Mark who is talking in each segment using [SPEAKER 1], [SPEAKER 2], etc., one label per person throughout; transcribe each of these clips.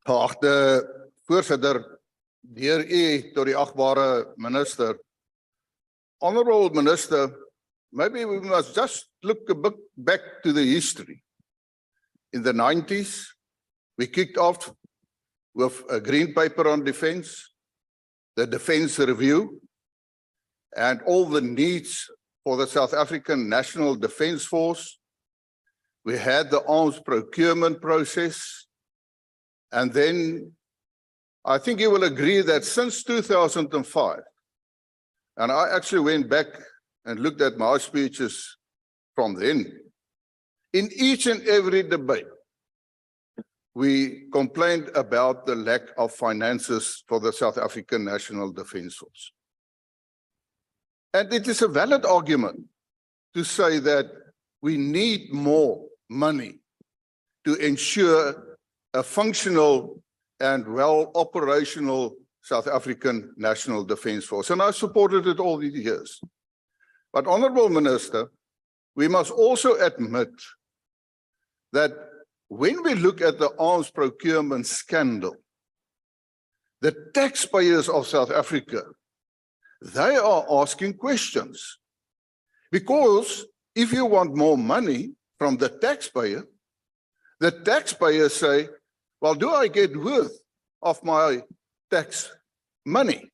[SPEAKER 1] Geachte voorsitter, deur u tot die agbare minister. Honorable Minister, maybe we must just look a bit back to the history. In the 90s, we kicked off with a green paper on defense, the defense review, and all the needs for the South African National Defence Force. We had the arms procurement process. And then I think you will agree that since 2005, and I actually went back and looked at my speeches from then, in each and every debate, we complained about the lack of finances for the South African National Defence Force. And it is a valid argument to say that we need more money to ensure a functional and well-operational South African National Defence Force. And I supported it all these years. But, Honourable Minister, we must also admit that when we look at the arms procurement scandal, the taxpayers of South Africa, they are asking questions. Because if you want more money from the taxpayers say, well, do I get worth of my tax money?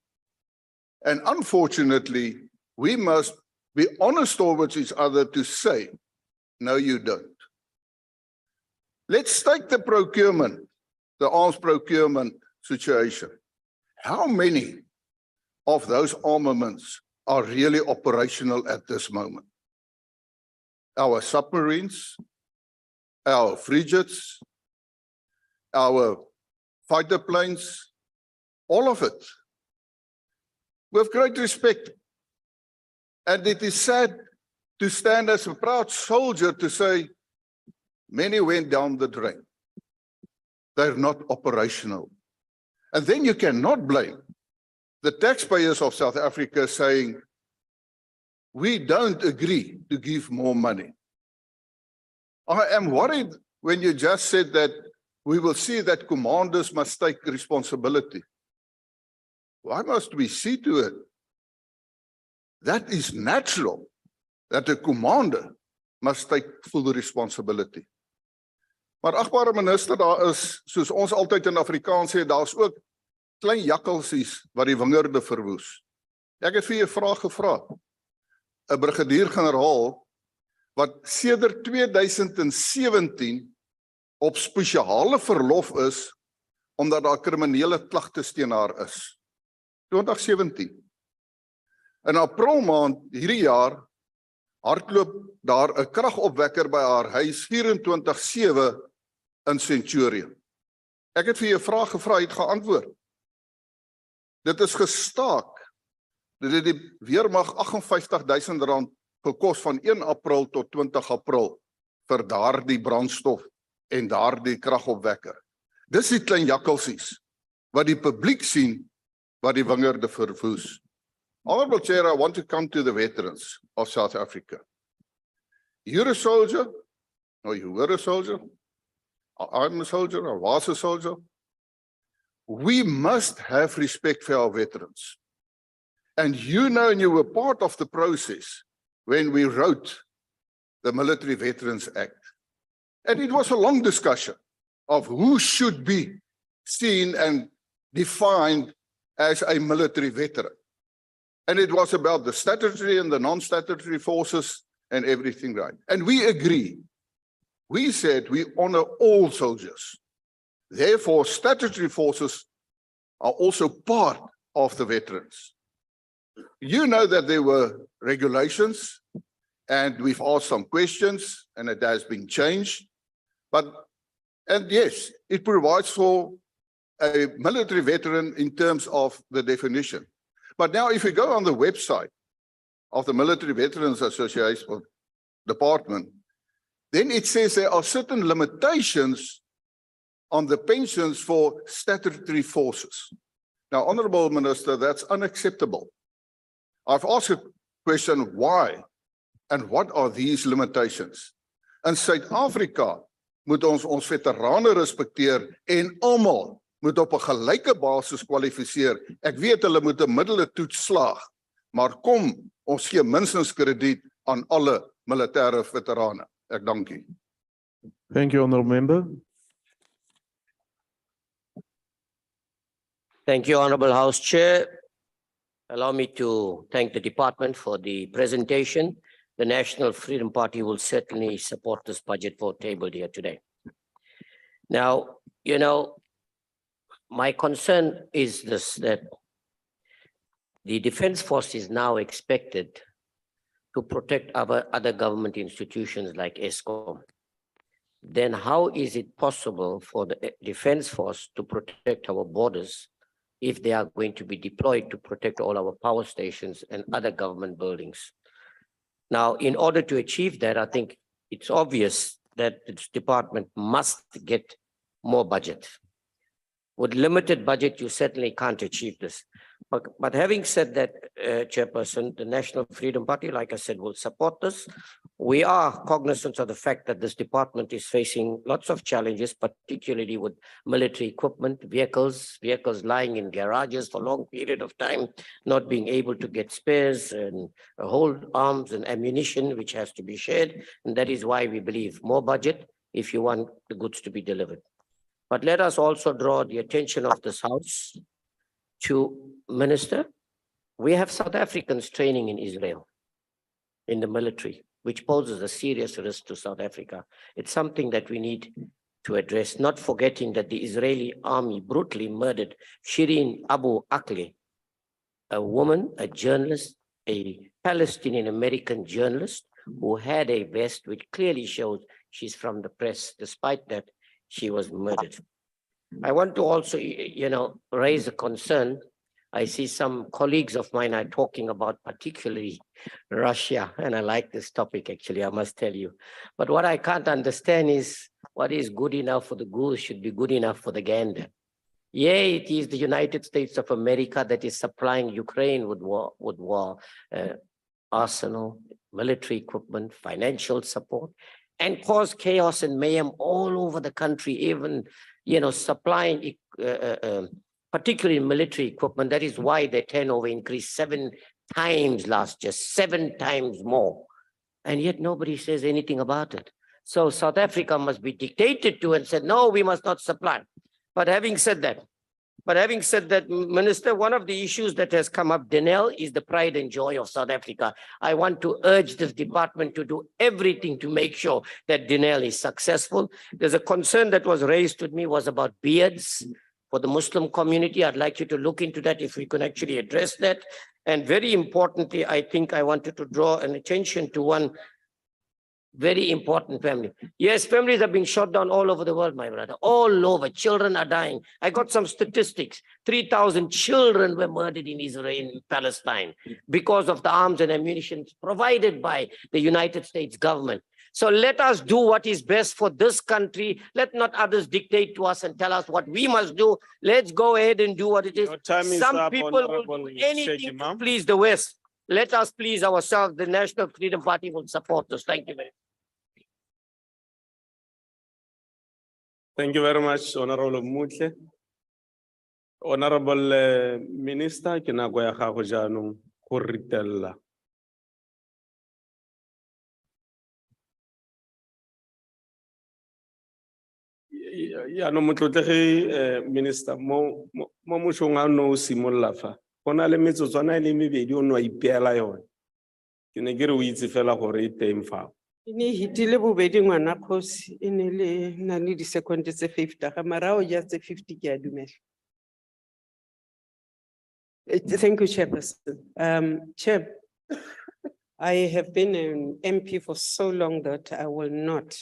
[SPEAKER 1] And unfortunately, we must be honest towards each other to say, no, you don't. Let's take the procurement, the arms procurement situation. How many of those armaments are really operational at this moment? Our submarines, our frigates, our fighter planes, all of it. With great respect. And it is sad to stand as a proud soldier to say, many went down the drain. They're not operational. And then you cannot blame the taxpayers of South Africa saying, we don't agree to give more money. I am worried when you just said that we will see that commanders must take responsibility. Why must we see to it? That is natural, that a commander must take full responsibility. Maar agbare minister, daar is, soos ons altyd in Afrikaans sê, daar is ook klein jakkelsies wat die wingerde verwoes. Ek het vir jou 'n vraag gevra. 'n Brigadier-generaal wat sedert 2017 op spesiale verlof is omdat daar kriminele klagtes teen haar is. 2017. In April maand hierdie jaar hardloop daar 'n kragopwekker by haar huis 24/7 in Centurion. Ek het vir jou 'n vraag gevra, jy het geantwoord. Dit is gestaak. Dit het die weermag R58.000 gekos van 1 April tot 20 April vir daardie brandstof en daardie kragopwekker. Dis die klein jakkelsies wat die publiek sien wat die wingerde verwoes. Honorable Chair, I want to come to the veterans of South Africa. You're a soldier, or you were a soldier, I'm a soldier, I was a soldier. We must have respect for our veterans. And you know, and you were part of the process when we wrote the Military Veterans Act. And it was a long discussion of who should be seen and defined as a military veteran. And it was about the statutory and the non-statutory forces and everything, right? And we agree. We said we honor all soldiers. Therefore, statutory forces are also part of the veterans. You know that there were regulations, and we've asked some questions, and it has been changed. And yes, it provides for a military veteran in terms of the definition. But now if you go on the website of the Military Veterans Association or Department, then it says there are certain limitations on the pensions for statutory forces. Now, Honourable Minister, that's unacceptable. I've asked a question, why and what are these limitations? In South Africa, moet ons veterane respekteer en almal moet op 'n gelyke basis kwalifiseer. Ek weet hulle moet 'n middeltoets slaag, maar kom ons gee minstens krediet aan alle militêre veterane. Ek dank u.
[SPEAKER 2] Thank you, Honourable Member.
[SPEAKER 3] Thank you, Honorable House Chair. Allow me to thank the department for the presentation. The National Freedom Party will certainly support this budget vote tabled here today. Now, my concern is this, that the Defence Force is now expected to protect our other government institutions like ESCOM. Then how is it possible for the Defence Force to protect our borders if they are going to be deployed to protect all our power stations and other government buildings? Now, in order to achieve that, I think it's obvious that this department must get more budget. With limited budget, you certainly can't achieve this. But having said that, Chairperson, the National Freedom Party, like I said, will support this. We are cognizant of the fact that this department is facing lots of challenges, particularly with military equipment, vehicles lying in garages for a long period of time, not being able to get spares and hold arms and ammunition, which has to be shared. And that is why we believe more budget if you want the goods to be delivered. But let us also draw the attention of this House to Minister. We have South Africans training in Israel, in the military, which poses a serious risk to South Africa. It's something that we need to address, not forgetting that the Israeli army brutally murdered Shireen Abu Akleh, a woman, a journalist, a Palestinian-American journalist who had a vest which clearly shows she's from the press. Despite that, she was murdered. I want to also, raise a concern. I see some colleagues of mine are talking about particularly Russia, and I like this topic, actually, I must tell you. But what I can't understand is what is good enough for the goose should be good enough for the gander. Yeah, it is the United States of America that is supplying Ukraine with war arsenal, military equipment, financial support, and cause chaos and mayhem all over the country, even, supplying, particularly military equipment. That is why their turnover increased 7 times last year, 7 times more. And yet nobody says anything about it. So South Africa must be dictated to and said, no, we must not supply. But having said that, Minister, one of the issues that has come up, Denel, is the pride and joy of South Africa. I want to urge this department to do everything to make sure that Denel is successful. There's a concern that was raised with me was about beards for the Muslim community. I'd like you to look into that if we can actually address that. And very importantly, I think I wanted to draw an attention to one very important family. Yes, families are being shot down all over the world, my brother. All over. Children are dying. I got some statistics. 3,000 children were murdered in Israel, in Palestine, because of the arms and ammunition provided by the United States government. So let us do what is best for this country. Let not others dictate to us and tell us what we must do. Let's go ahead and do what it is. Some people will do anything to please the West. Let us please ourselves. The National Freedom Party will support us. Thank you very much.
[SPEAKER 4] Thank you very much, Honorable Mutle. Honorable Minister, ke nako ya gago jaanong go ritella. Ya no motlotlegi Minister mo moshong a no simolla fa. Gona le metsotswana le mebedi o no a ipeela yone. Ke ne ke re o itse fela gore e teng fa.
[SPEAKER 5] Ini hitile bobedi ngwana khosi ene le na le di second tse 50 ga marao ja tse 50 ke a dumela. Thank you, Chairperson. Chair, I have been an MP for so long that I will not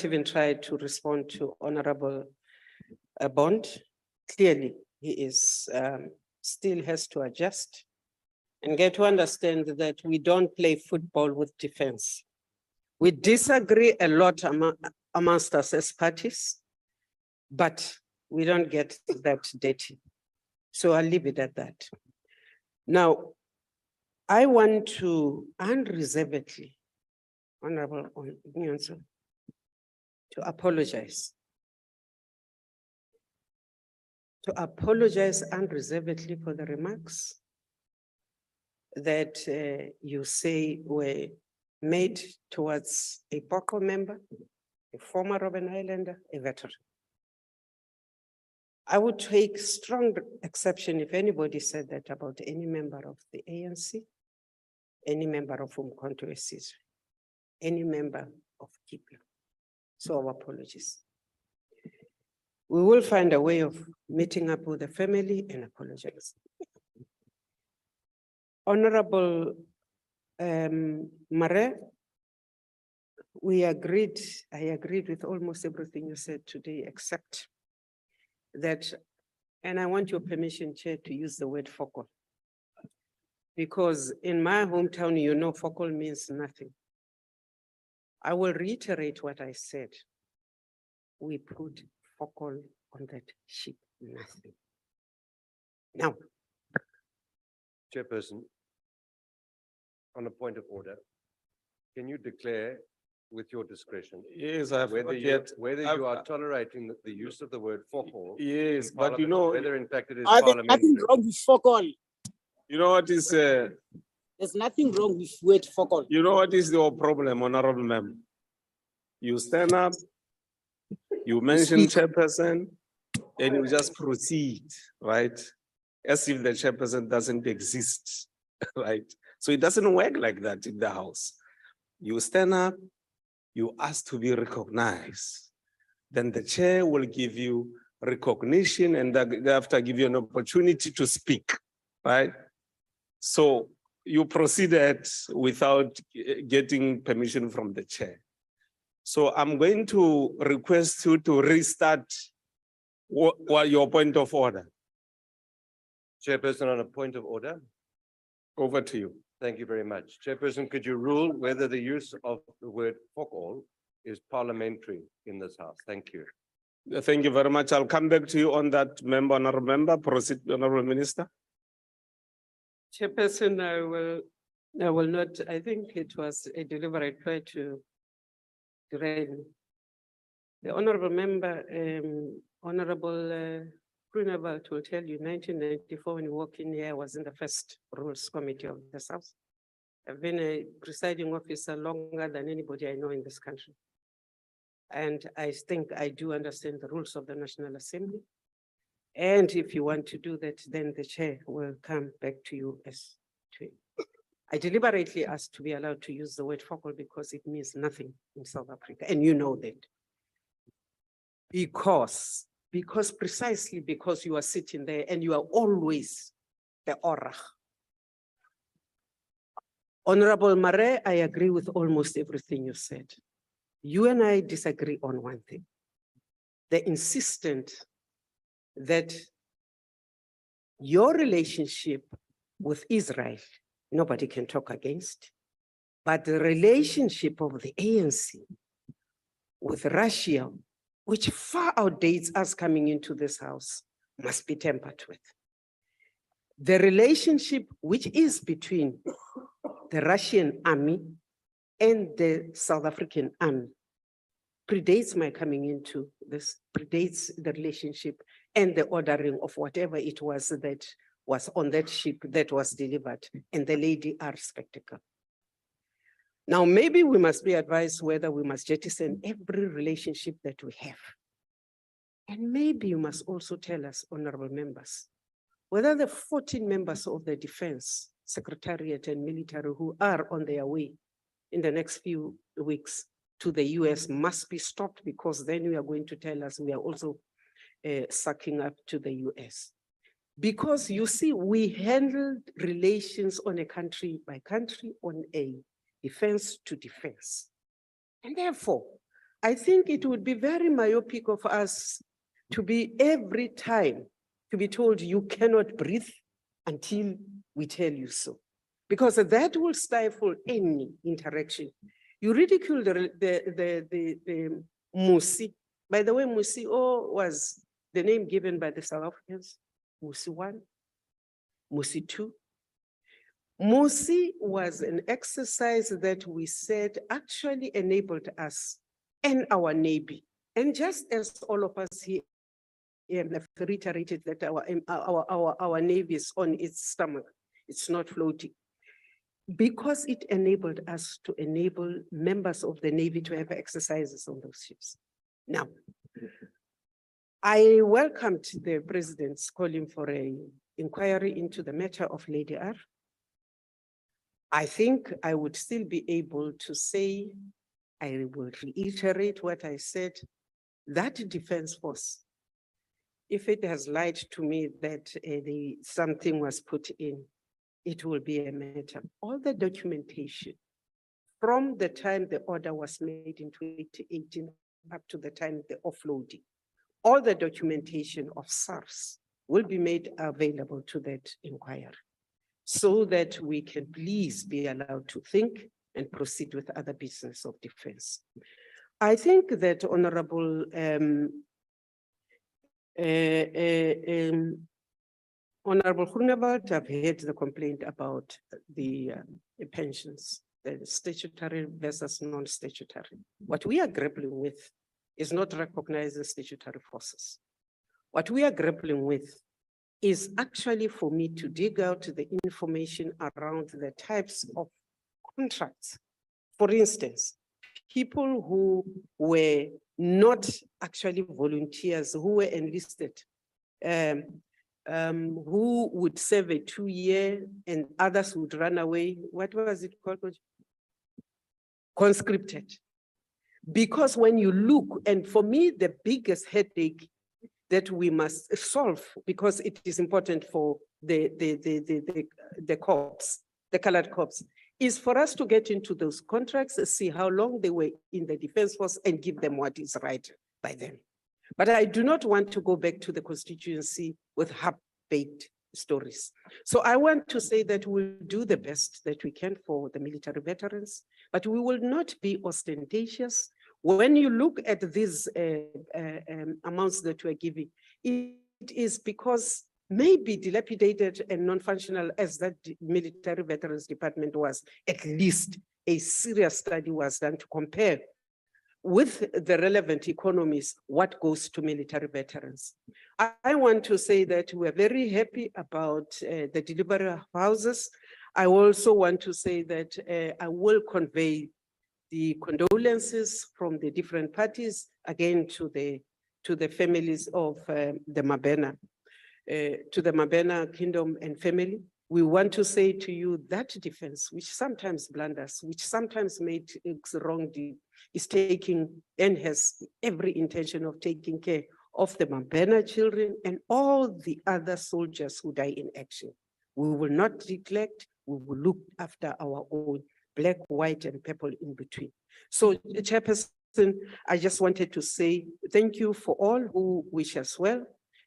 [SPEAKER 5] even try to respond to Honorable Bond. Clearly, he is still has to adjust and get to understand that we don't play football with defense. We disagree a lot amongst us as parties, but we don't get that dirty. So I'll leave it at that. Now, I want to unreservedly, Honorable Nyanso, to apologize. To apologize unreservedly for the remarks that you say were made towards a POCO member, a former Robben Islander, a veteran. I would take strong exception if anybody said that about any member of the ANC, any member of Umkhonto weSizwe, any member of Kipling. So our apologies. We will find a way of meeting up with the family and apologize. Honorable Mare, I agreed with almost everything you said today, except that, and I want your permission, Chair, to use the word focal. Because in my hometown, you know, focal means nothing. I will reiterate what I said. We put focal on that ship, nothing. Now,
[SPEAKER 6] Chairperson, on a point of order, can you declare with your discretion
[SPEAKER 4] Yes, I have
[SPEAKER 6] whether
[SPEAKER 4] not
[SPEAKER 6] you,
[SPEAKER 4] yet.
[SPEAKER 6] whether
[SPEAKER 4] I've-
[SPEAKER 6] you are tolerating the use of the word focal?
[SPEAKER 4] Yes,
[SPEAKER 6] in
[SPEAKER 4] but you
[SPEAKER 6] Parliament,
[SPEAKER 4] know,
[SPEAKER 6] whether in fact it is
[SPEAKER 7] There's nothing
[SPEAKER 6] parliamentary.
[SPEAKER 7] wrong with focal.
[SPEAKER 4] you know what is,
[SPEAKER 7] There's nothing wrong with word focal.
[SPEAKER 4] you know what is your problem, honorable member? You stand up, you mention
[SPEAKER 7] speak.
[SPEAKER 4] chairperson, and you just proceed, right? As if the chairperson doesn't exist, right? So it doesn't work like that in the house. You stand up, you ask to be recognized. Then the chair will give you recognition and thereafter give you an opportunity to speak, right? So you proceeded without getting permission from the chair. So I'm going to request you to restart what your point of order.
[SPEAKER 6] Chairperson, on a point of order.
[SPEAKER 4] Over to you.
[SPEAKER 6] Thank you very much. Chairperson, could you rule whether the use of the word focal is parliamentary in this house? Thank you.
[SPEAKER 4] Thank you very much. I'll come back to you on that, member, honorable member. Proceed, honorable minister.
[SPEAKER 5] Chairperson, I will not, I think it was a deliberate try to rain. The honorable member, Honorable Grunewald will tell you 1994 when you walk in here, I was in the first rules committee of this house. I've been a presiding officer longer than anybody I know in this country. And I think I do understand the rules of the National Assembly. And if you want to do that, then the chair will come back to you as to. I deliberately asked to be allowed to use the word focal because it means nothing in South Africa, and you know that. Because precisely because you are sitting there and you are always the aura. Honorable Mare, I agree with almost everything you said. You and I disagree on one thing. The insistent that your relationship with Israel, nobody can talk against, but the relationship of the ANC with Russia, which far outdates us coming into this house, must be tempered with. The relationship which is between the Russian army and the South African army predates my coming into this, predates the relationship and the ordering of whatever it was that was on that ship that was delivered, and the lady are spectacle. Now, maybe we must be advised whether we must jettison every relationship that we have. And maybe you must also tell us, honorable members, whether the 14 members of the Defense Secretariat and military who are on their way in the next few weeks to the US must be stopped, because then you are going to tell us we are also sucking up to the US. Because you see, we handled relations on a country by country, on a defense to defense. And therefore, I think it would be very myopic of us to be every time to be told you cannot breathe until we tell you so, because that will stifle any interaction. You ridicule the Musi. By the way, Musi was the name given by the South Africans. Musi 1, Musi 2. Musi was an exercise that we said actually enabled us and our Navy And just as all of us here have reiterated that our Navy is on its stomach, it's not floating, because it enabled us to enable members of the Navy to have exercises on those ships. Now, I welcomed the president's calling for an inquiry into the matter of Lady R. I think I would still be able to say, I will reiterate what I said, that Defense Force, if it has lied to me that something was put in, it will be a matter. All the documentation from the time the order was made in 2018 up to the time the offloading, all the documentation of SARS will be made available to that inquiry so that we can please be allowed to think and proceed with other business of defense. I think that Honorable Honorable Groenewald, I've heard the complaint about the pensions, the statutory versus non-statutory. What we are grappling with is not recognizing statutory forces. What we are grappling with is actually for me to dig out the information around the types of contracts. For instance, people who were not actually volunteers, who were enlisted, who would serve a 2-year and others would run away. What was it called? Conscripted. Because when you look, and for me, the biggest headache that we must solve, because it is important for the corps, the colored corps, is for us to get into those contracts, see how long they were in the Defense Force and give them what is right by them. But I do not want to go back to the constituency with half-baked stories. So I want to say that we'll do the best that we can for the military veterans, but we will not be ostentatious. When you look at these amounts that we're giving, it is because maybe dilapidated and non-functional as that military veterans department was, at least a serious study was done to compare with the relevant economies, what goes to military veterans. I want to say that we're very happy about the delivery of houses. I also want to say that I will convey the condolences from the different parties, again, to the families of the Mabena, to the Mabena kingdom and family. We want to say to you that defense, which sometimes blunders, which sometimes makes wrong deed, is taking and has every intention of taking care of the Mabena children and all the other soldiers who die in action. We will not neglect, we will look after our own, black, white, and purple in between. So, Chairperson, I just wanted to say thank you for all who wish us well.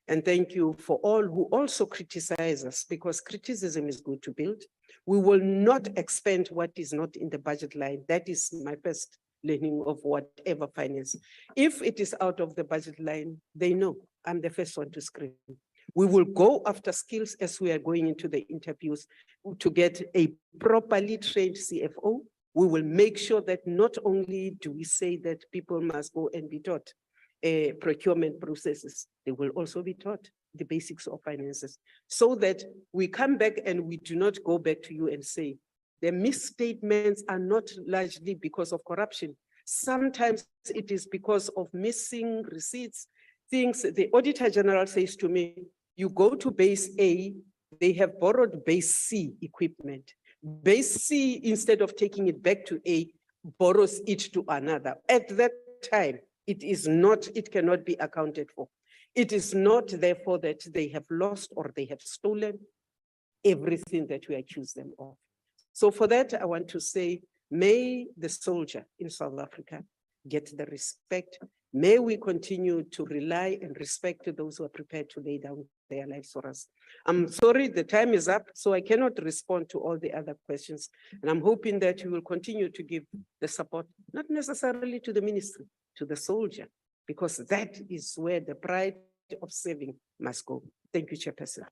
[SPEAKER 5] And thank you for all who also criticize us, because criticism is good to build. We will not expend what is not in the budget line. That is my first learning of whatever finance. If it is out of the budget line, they know I'm the first one to scream. We will go after skills as we are going into the interviews to get a properly trained CFO. We will make sure that not only do we say that people must go and be taught procurement processes, they will also be taught the basics of finances, so that we come back and we do not go back to you and say, the misstatements are not largely because of corruption. Sometimes it is because of missing receipts, things. The Auditor General says to me, you go to base A, they have borrowed base C equipment. Base C, instead of taking it back to A, borrows it to another. At that time, it is not, it cannot be accounted for. It is not therefore that they have lost or they have stolen everything that we accuse them of. So for that, I want to say, may the soldier in South Africa get the respect. May we continue to rely and respect those who are prepared to lay down their lives for us. I'm sorry, the time is up, so I cannot respond to all the other questions. And I'm hoping that you will continue to give the support, not necessarily to the ministry, to the soldier, because that is where the pride of serving must go. Thank you, Chairperson.